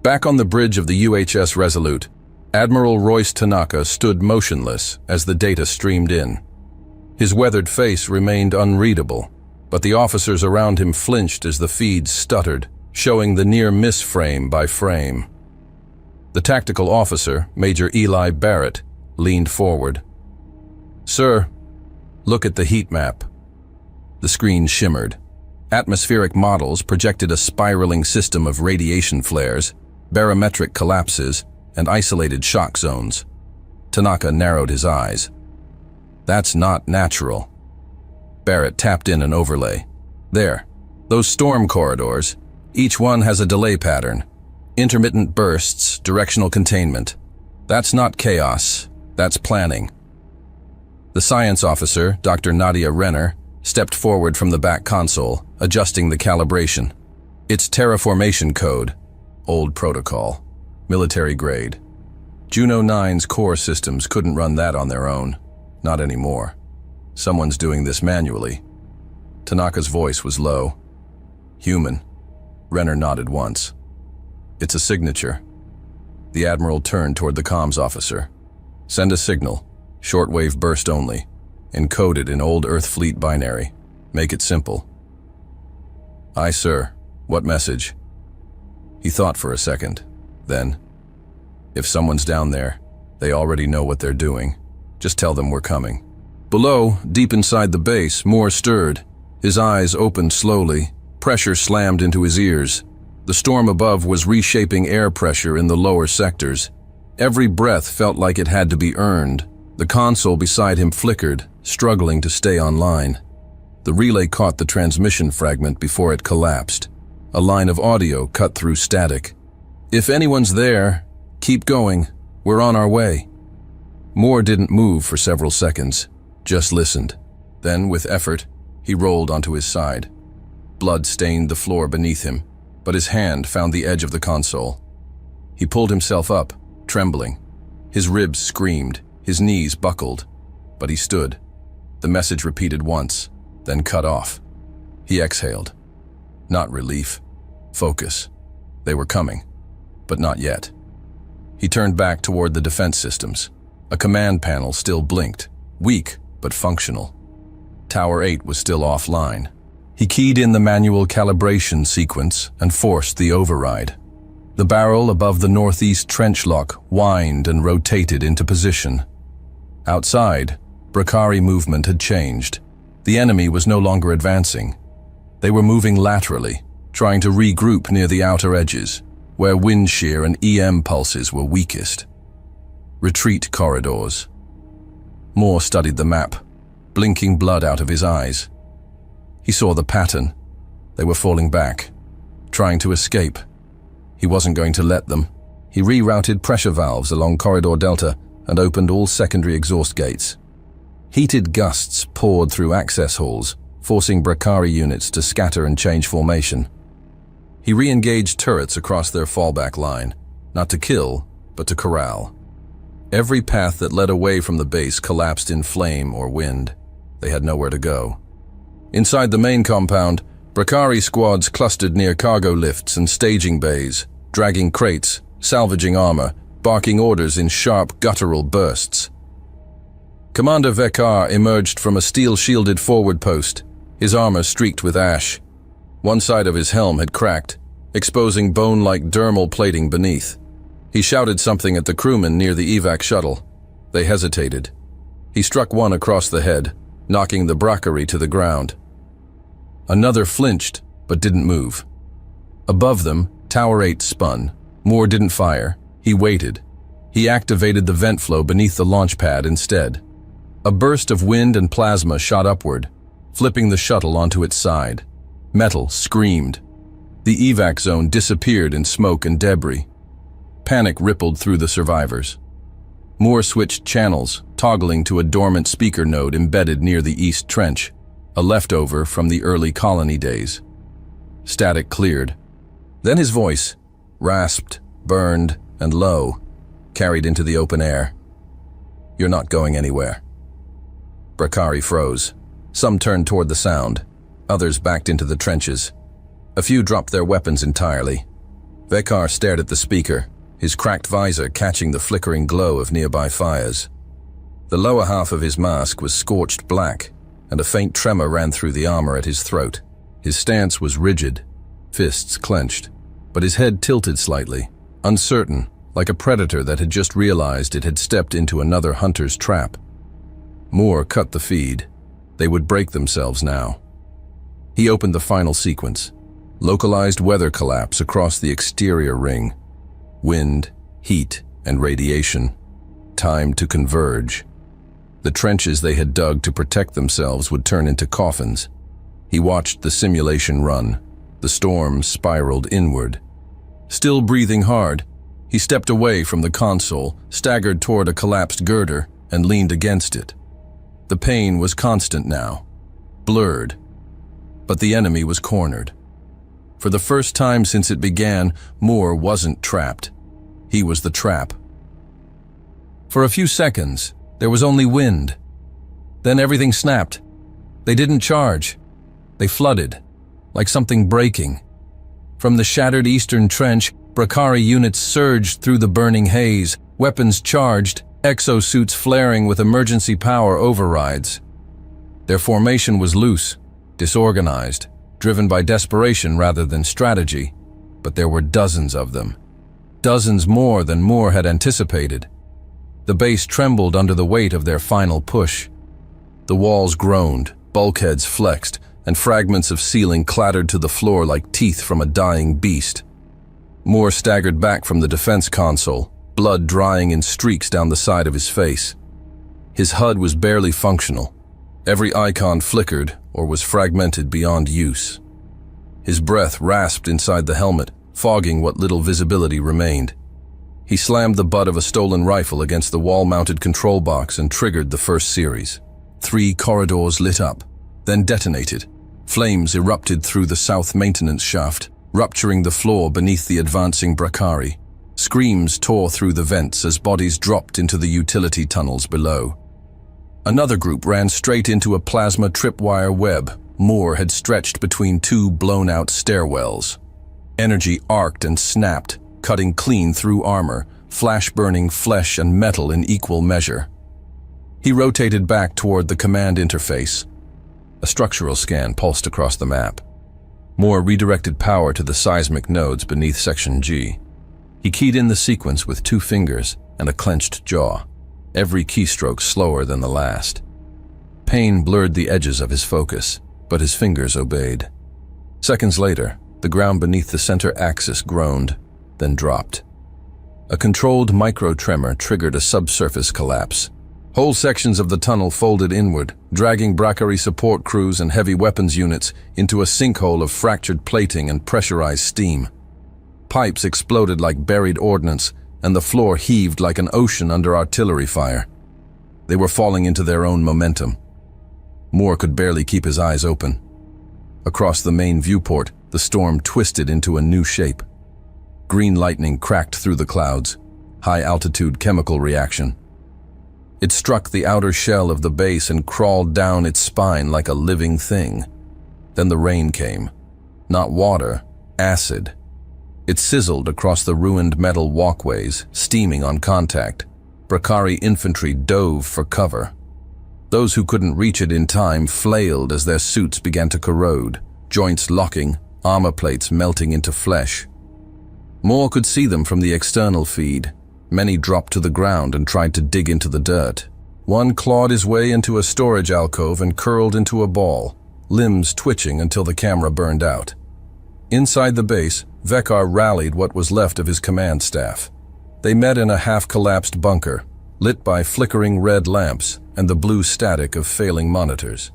Back on the bridge of the UHS Resolute, Admiral Royce Tanaka stood motionless as the data streamed in. His weathered face remained unreadable, but the officers around him flinched as the feeds stuttered, showing the near-miss frame by frame. The tactical officer, Major Eli Barrett, leaned forward. "Sir, look at the heat map." The screen shimmered. Atmospheric models projected a spiraling system of radiation flares, barometric collapses, and isolated shock zones. Tanaka narrowed his eyes. "That's not natural." Barrett tapped in an overlay. "There, those storm corridors, each one has a delay pattern. Intermittent bursts, directional containment. That's not chaos, that's planning." The science officer, Dr. Nadia Renner, stepped forward from the back console, adjusting the calibration. "It's terraformation code. Old protocol. Military grade. Juno 9's core systems couldn't run that on their own. Not anymore. Someone's doing this manually." Tanaka's voice was low. "Human." Renner nodded once. "It's a signature." The Admiral turned toward the comms officer. "Send a signal. Shortwave burst only. Encoded in old Earth Fleet binary. Make it simple." "Aye, sir. What message?" He thought for a second. Then, "If someone's down there, they already know what they're doing. Just tell them we're coming." Below, deep inside the base, Moore stirred. His eyes opened slowly. Pressure slammed into his ears. The storm above was reshaping air pressure in the lower sectors. Every breath felt like it had to be earned. The console beside him flickered, struggling to stay online. The relay caught the transmission fragment before it collapsed. A line of audio cut through static. "If anyone's there, keep going. We're on our way." Moore didn't move for several seconds, just listened. Then, with effort, he rolled onto his side. Blood stained the floor beneath him, but his hand found the edge of the console. He pulled himself up, trembling. His ribs screamed, his knees buckled, but he stood. The message repeated once, then cut off. He exhaled. Not relief. Focus. They were coming, but not yet. He turned back toward the defense systems. A command panel still blinked, weak but functional. Tower 8 was still offline. He keyed in the manual calibration sequence and forced the override. The barrel above the northeast trench lock whined and rotated into position. Outside, Bracari movement had changed. The enemy was no longer advancing. They were moving laterally, trying to regroup near the outer edges, where wind shear and EM pulses were weakest. Retreat corridors. Moore studied the map, blinking blood out of his eyes. He saw the pattern. They were falling back, trying to escape. He wasn't going to let them. He rerouted pressure valves along Corridor Delta and opened all secondary exhaust gates. Heated gusts poured through access halls, forcing Bracari units to scatter and change formation. He re-engaged turrets across their fallback line, not to kill, but to corral. Every path that led away from the base collapsed in flame or wind. They had nowhere to go. Inside the main compound, Bracari squads clustered near cargo lifts and staging bays, dragging crates, salvaging armor, barking orders in sharp, guttural bursts. Commander Vekar emerged from a steel-shielded forward post, his armor streaked with ash. One side of his helm had cracked, exposing bone-like dermal plating beneath. He shouted something at the crewmen near the evac shuttle. They hesitated. He struck one across the head, knocking the Bracari to the ground. Another flinched, but didn't move. Above them, Tower 8 spun. Moore didn't fire. He waited. He activated the vent flow beneath the launch pad instead. A burst of wind and plasma shot upward, flipping the shuttle onto its side. Metal screamed. The evac zone disappeared in smoke and debris. Panic rippled through the survivors. Moore switched channels, toggling to a dormant speaker node embedded near the East Trench, a leftover from the early colony days. Static cleared. Then his voice, rasped, burned, and low, carried into the open air. "You're not going anywhere." Brackari froze. Some turned toward the sound. Others backed into the trenches. A few dropped their weapons entirely. Vekar stared at the speaker, his cracked visor catching the flickering glow of nearby fires. The lower half of his mask was scorched black, and a faint tremor ran through the armor at his throat. His stance was rigid, fists clenched, but his head tilted slightly, uncertain, like a predator that had just realized it had stepped into another hunter's trap. Moore cut the feed. They would break themselves now. He opened the final sequence. Localized weather collapse across the exterior ring. Wind, heat, and radiation. Time to converge. The trenches they had dug to protect themselves would turn into coffins. He watched the simulation run. The storm spiraled inward. Still breathing hard, he stepped away from the console, staggered toward a collapsed girder, and leaned against it. The pain was constant now, blurred. But the enemy was cornered. For the first time since it began, Moore wasn't trapped. He was the trap. For a few seconds, there was only wind. Then everything snapped. They didn't charge. They flooded, like something breaking. From the shattered eastern trench, Brackari units surged through the burning haze, weapons charged, exosuits flaring with emergency power overrides. Their formation was loose, disorganized, driven by desperation rather than strategy, but there were dozens of them. Dozens more than Moore had anticipated. The base trembled under the weight of their final push. The walls groaned, bulkheads flexed, and fragments of ceiling clattered to the floor like teeth from a dying beast. Moore staggered back from the defense console, blood drying in streaks down the side of his face. His HUD was barely functional. Every icon flickered or was fragmented beyond use. His breath rasped inside the helmet, fogging what little visibility remained. He slammed the butt of a stolen rifle against the wall-mounted control box and triggered the first series. 3 corridors lit up, then detonated. Flames erupted through the south maintenance shaft, rupturing the floor beneath the advancing Brackari. Screams tore through the vents as bodies dropped into the utility tunnels below. Another group ran straight into a plasma tripwire web Moore had stretched between 2 blown-out stairwells. Energy arced and snapped, cutting clean through armor, flash-burning flesh and metal in equal measure. He rotated back toward the command interface. A structural scan pulsed across the map. Moore redirected power to the seismic nodes beneath Section G. He keyed in the sequence with 2 fingers and a clenched jaw, every keystroke slower than the last. Pain blurred the edges of his focus, but his fingers obeyed. Seconds later, the ground beneath the center axis groaned, then dropped. A controlled micro-tremor triggered a subsurface collapse. Whole sections of the tunnel folded inward, dragging Brackari support crews and heavy weapons units into a sinkhole of fractured plating and pressurized steam. Pipes exploded like buried ordnance, and the floor heaved like an ocean under artillery fire. They were falling into their own momentum. Moore could barely keep his eyes open. Across the main viewport, the storm twisted into a new shape. Green lightning cracked through the clouds, high-altitude chemical reaction. It struck the outer shell of the base and crawled down its spine like a living thing. Then the rain came. Not water, acid. It sizzled across the ruined metal walkways, steaming on contact. Brackari infantry dove for cover. Those who couldn't reach it in time flailed as their suits began to corrode, joints locking, armor plates melting into flesh. Moore could see them from the external feed. Many dropped to the ground and tried to dig into the dirt. One clawed his way into a storage alcove and curled into a ball, limbs twitching until the camera burned out. Inside the base, Vekar rallied what was left of his command staff. They met in a half-collapsed bunker, lit by flickering red lamps and the blue static of failing monitors.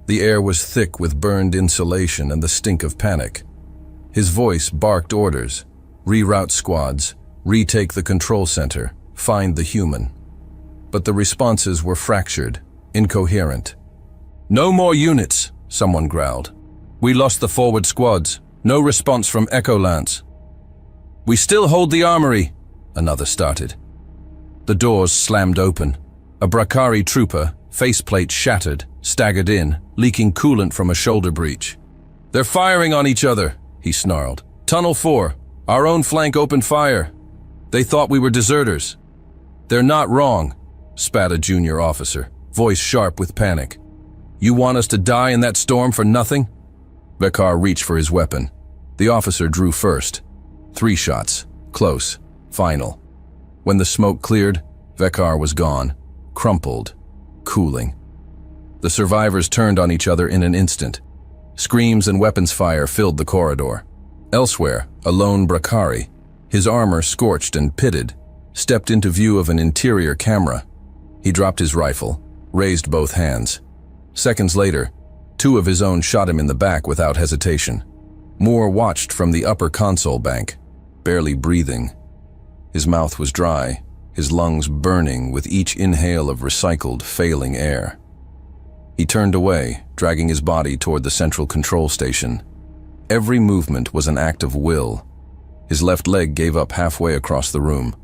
The air was thick with burned insulation and the stink of panic. His voice barked orders: reroute squads, retake the control center, find the human. But the responses were fractured, incoherent. "No more units," someone growled. "We lost the forward squads. No response from Echo Lance." "We still hold the armory," another started. The doors slammed open. A Brakari trooper, faceplate shattered, staggered in, leaking coolant from a shoulder breach. "They're firing on each other," he snarled. "Tunnel 4, our own flank opened fire. They thought we were deserters." "They're not wrong," spat a junior officer, voice sharp with panic. "You want us to die in that storm for nothing?" Vekar reached for his weapon. The officer drew first. 3 shots. Close. Final. When the smoke cleared, Vekar was gone. Crumpled. Cooling. The survivors turned on each other in an instant. Screams and weapons fire filled the corridor. Elsewhere, a lone Brakari, his armor scorched and pitted, stepped into view of an interior camera. He dropped his rifle, raised both hands. Seconds later, 2 of his own shot him in the back without hesitation. Moore watched from the upper console bank, barely breathing. His mouth was dry, his lungs burning with each inhale of recycled, failing air. He turned away, dragging his body toward the central control station. Every movement was an act of will. His left leg gave up halfway across the room.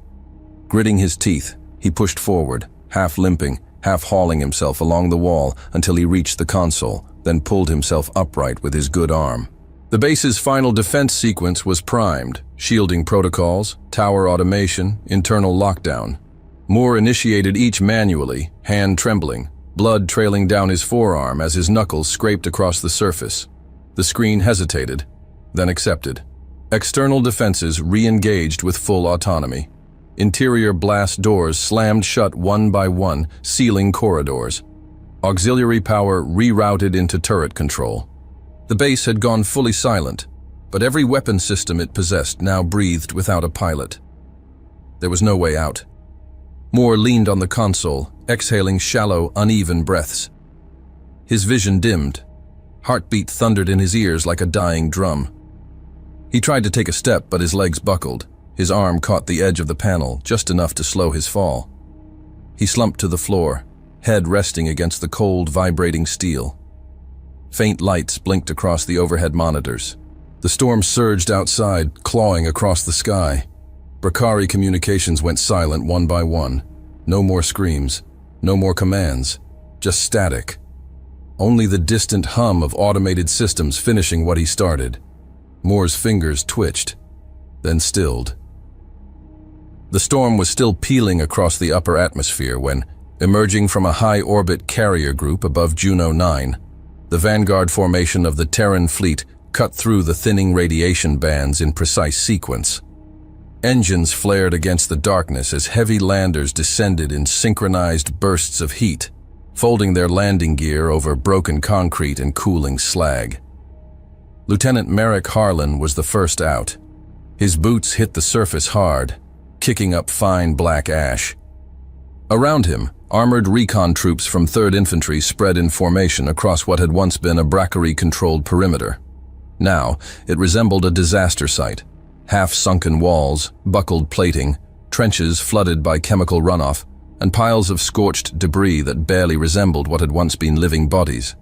Gritting his teeth, he pushed forward, half limping, half hauling himself along the wall until he reached the console, then pulled himself upright with his good arm. The base's final defense sequence was primed: shielding protocols, tower automation, internal lockdown. Moore initiated each manually, hand trembling, blood trailing down his forearm as his knuckles scraped across the surface. The screen hesitated, then accepted. External defenses re-engaged with full autonomy. Interior blast doors slammed shut one by one, sealing corridors. Auxiliary power rerouted into turret control. The base had gone fully silent, but every weapon system it possessed now breathed without a pilot. There was no way out. Moore leaned on the console, exhaling shallow, uneven breaths. His vision dimmed. Heartbeat thundered in his ears like a dying drum. He tried to take a step, but his legs buckled. His arm caught the edge of the panel, just enough to slow his fall. He slumped to the floor, head resting against the cold, vibrating steel. Faint lights blinked across the overhead monitors. The storm surged outside, clawing across the sky. Brakari communications went silent one by one. No more screams, no more commands, just static. Only the distant hum of automated systems finishing what he started. Moore's fingers twitched, then stilled. The storm was still peeling across the upper atmosphere when, emerging from a high-orbit carrier group above Juno 9, the vanguard formation of the Terran fleet cut through the thinning radiation bands in precise sequence. Engines flared against the darkness as heavy landers descended in synchronized bursts of heat, folding their landing gear over broken concrete and cooling slag. Lieutenant Merrick Harlan was the first out. His boots hit the surface hard, kicking up fine black ash. Around him, armored recon troops from 3rd Infantry spread in formation across what had once been a Brakari-controlled perimeter. Now, it resembled a disaster site. Half-sunken walls, buckled plating, trenches flooded by chemical runoff, and piles of scorched debris that barely resembled what had once been living bodies.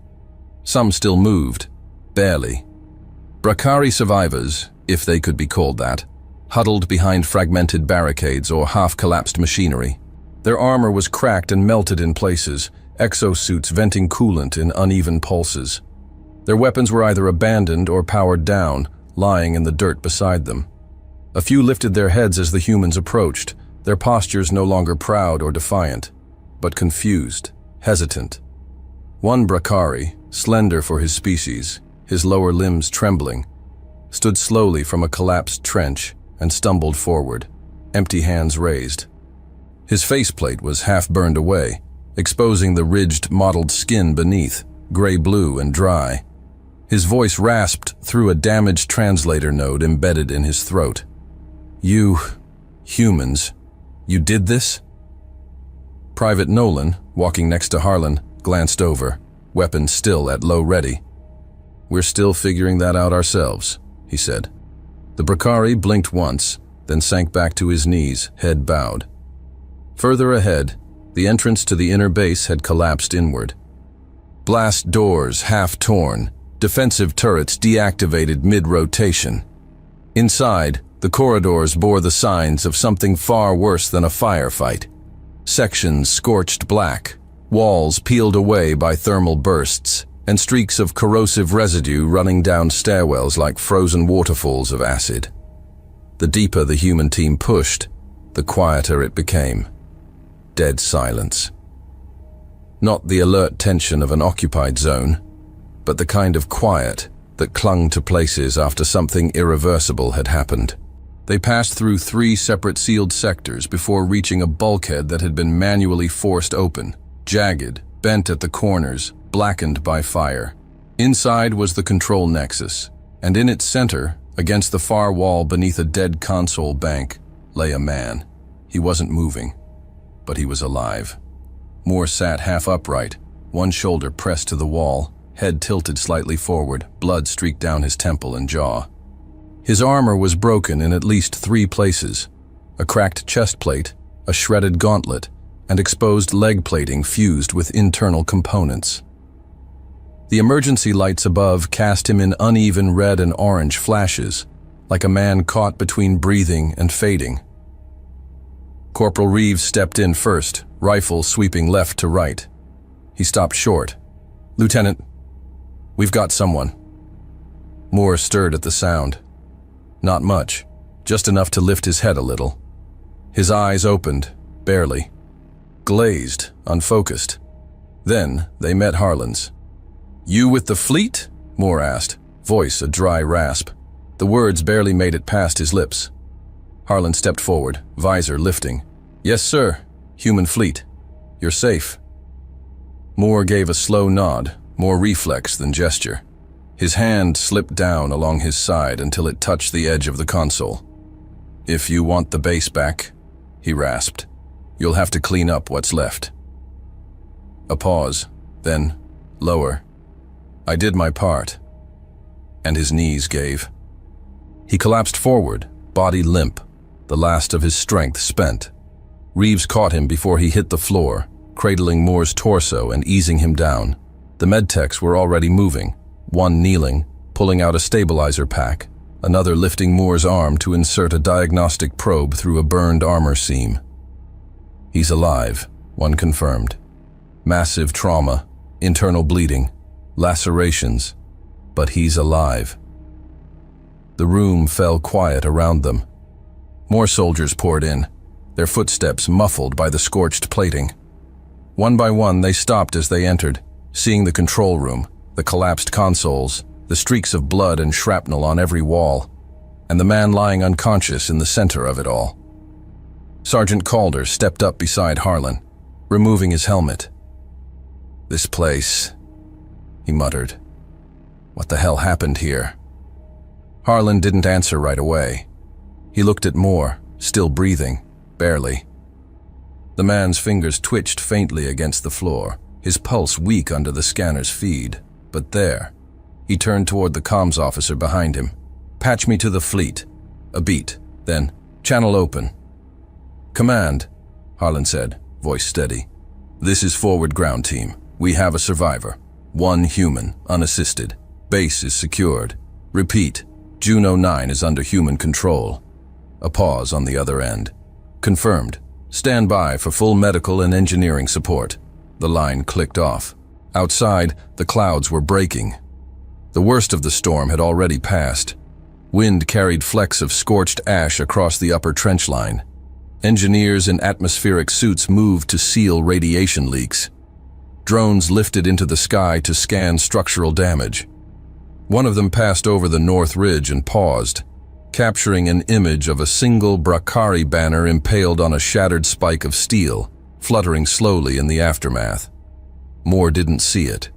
Some still moved, barely. Brakari survivors, if they could be called that, huddled behind fragmented barricades or half-collapsed machinery. Their armor was cracked and melted in places, exosuits venting coolant in uneven pulses. Their weapons were either abandoned or powered down, lying in the dirt beside them. A few lifted their heads as the humans approached, their postures no longer proud or defiant, but confused, hesitant. One Brakari, slender for his species, his lower limbs trembling, stood slowly from a collapsed trench and stumbled forward, empty hands raised. His faceplate was half burned away, exposing the ridged, mottled skin beneath, gray-blue and dry. His voice rasped through a damaged translator node embedded in his throat. "You, humans, you did this?" Private Nolan, walking next to Harlan, glanced over. weapon still at low ready. "We're still figuring that out ourselves," he said. The Brakari blinked once, then sank back to his knees, head bowed. Further ahead, the entrance to the inner base had collapsed inward. Blast doors half torn, defensive turrets deactivated mid-rotation. Inside, the corridors bore the signs of something far worse than a firefight. Sections scorched black, walls peeled away by thermal bursts, and streaks of corrosive residue running down stairwells like frozen waterfalls of acid. The deeper the human team pushed, the quieter it became. Dead silence. Not the alert tension of an occupied zone, but the kind of quiet that clung to places after something irreversible had happened. They passed through 3 separate sealed sectors before reaching a bulkhead that had been manually forced open, jagged, bent at the corners, blackened by fire. Inside was the control nexus, and in its center, against the far wall beneath a dead console bank, lay a man. He wasn't moving, but he was alive. Moore sat half upright, one shoulder pressed to the wall, head tilted slightly forward, blood streaked down his temple and jaw. His armor was broken in at least 3 places: a cracked chest plate, a shredded gauntlet, and exposed leg plating fused with internal components. The emergency lights above cast him in uneven red and orange flashes, like a man caught between breathing and fading. Corporal Reeves stepped in first, rifle sweeping left to right. He stopped short. "Lieutenant, we've got someone." Moore stirred at the sound. Not much, just enough to lift his head a little. His eyes opened, barely. Glazed, unfocused. Then they met Harlan's. "You with the fleet?" Moore asked, voice a dry rasp. The words barely made it past his lips. Harlan stepped forward, visor lifting. "Yes, sir. Human fleet. You're safe." Moore gave a slow nod, more reflex than gesture. His hand slipped down along his side until it touched the edge of the console. "If you want the base back," he rasped, "you'll have to clean up what's left." A pause, then, lower. "I did my part." And his knees gave. He collapsed forward, body limp, the last of his strength spent. Reeves caught him before he hit the floor, cradling Moore's torso and easing him down. The medtechs were already moving, one kneeling, pulling out a stabilizer pack, another lifting Moore's arm to insert a diagnostic probe through a burned armor seam. "He's alive," one confirmed. "Massive trauma, internal bleeding, lacerations, but he's alive." The room fell quiet around them. More soldiers poured in, their footsteps muffled by the scorched plating. One by one they stopped as they entered, seeing the control room, the collapsed consoles, the streaks of blood and shrapnel on every wall, and the man lying unconscious in the center of it all. Sergeant Calder stepped up beside Harlan, removing his helmet. "This place," he muttered. "What the hell happened here?" Harlan didn't answer right away. He looked at Moore, still breathing, barely. The man's fingers twitched faintly against the floor, his pulse weak under the scanner's feed. But there, he turned toward the comms officer behind him. "Patch me to the fleet." A beat, then, "Channel open." "Command," Harlan said, voice steady. "This is forward ground team. We have a survivor. 1 human, unassisted. Base is secured. Repeat, Juno 9 is under human control." A pause on the other end. "Confirmed. Stand by for full medical and engineering support." The line clicked off. Outside, the clouds were breaking. The worst of the storm had already passed. Wind carried flecks of scorched ash across the upper trench line. Engineers in atmospheric suits moved to seal radiation leaks. Drones lifted into the sky to scan structural damage. One of them passed over the north ridge and paused, capturing an image of a single Brakari banner impaled on a shattered spike of steel, fluttering slowly in the aftermath. Moore didn't see it.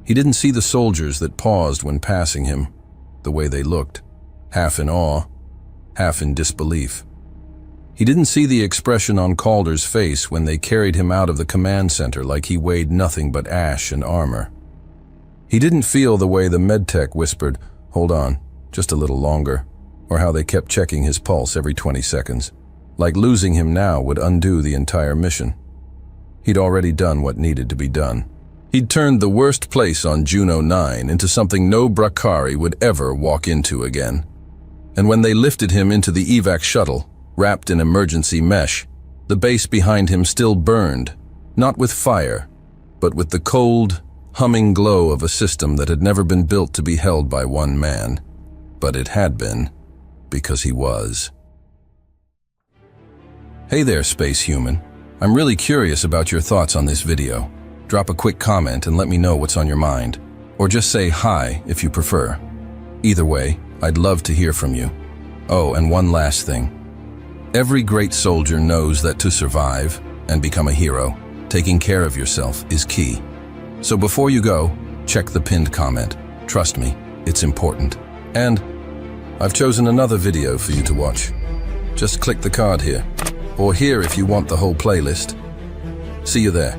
He didn't see the soldiers that paused when passing him, the way they looked, half in awe, half in disbelief. He didn't see the expression on Calder's face when they carried him out of the command center like he weighed nothing but ash and armor. He didn't feel the way the medtech whispered, "Hold on, just a little longer," or how they kept checking his pulse every 20 seconds, like losing him now would undo the entire mission. He'd already done what needed to be done. He'd turned the worst place on Juno 9 into something no Brakari would ever walk into again. And when they lifted him into the evac shuttle, wrapped in emergency mesh, the base behind him still burned, not with fire, but with the cold, humming glow of a system that had never been built to be held by one man. But it had been, because he was. Hey there, space human. I'm really curious about your thoughts on this video. Drop a quick comment and let me know what's on your mind. Or just say hi if you prefer. Either way, I'd love to hear from you. Oh, and one last thing. Every great soldier knows that to survive and become a hero, taking care of yourself is key. So before you go, check the pinned comment. Trust me, it's important. And I've chosen another video for you to watch. Just click the card here, or here if you want the whole playlist. See you there.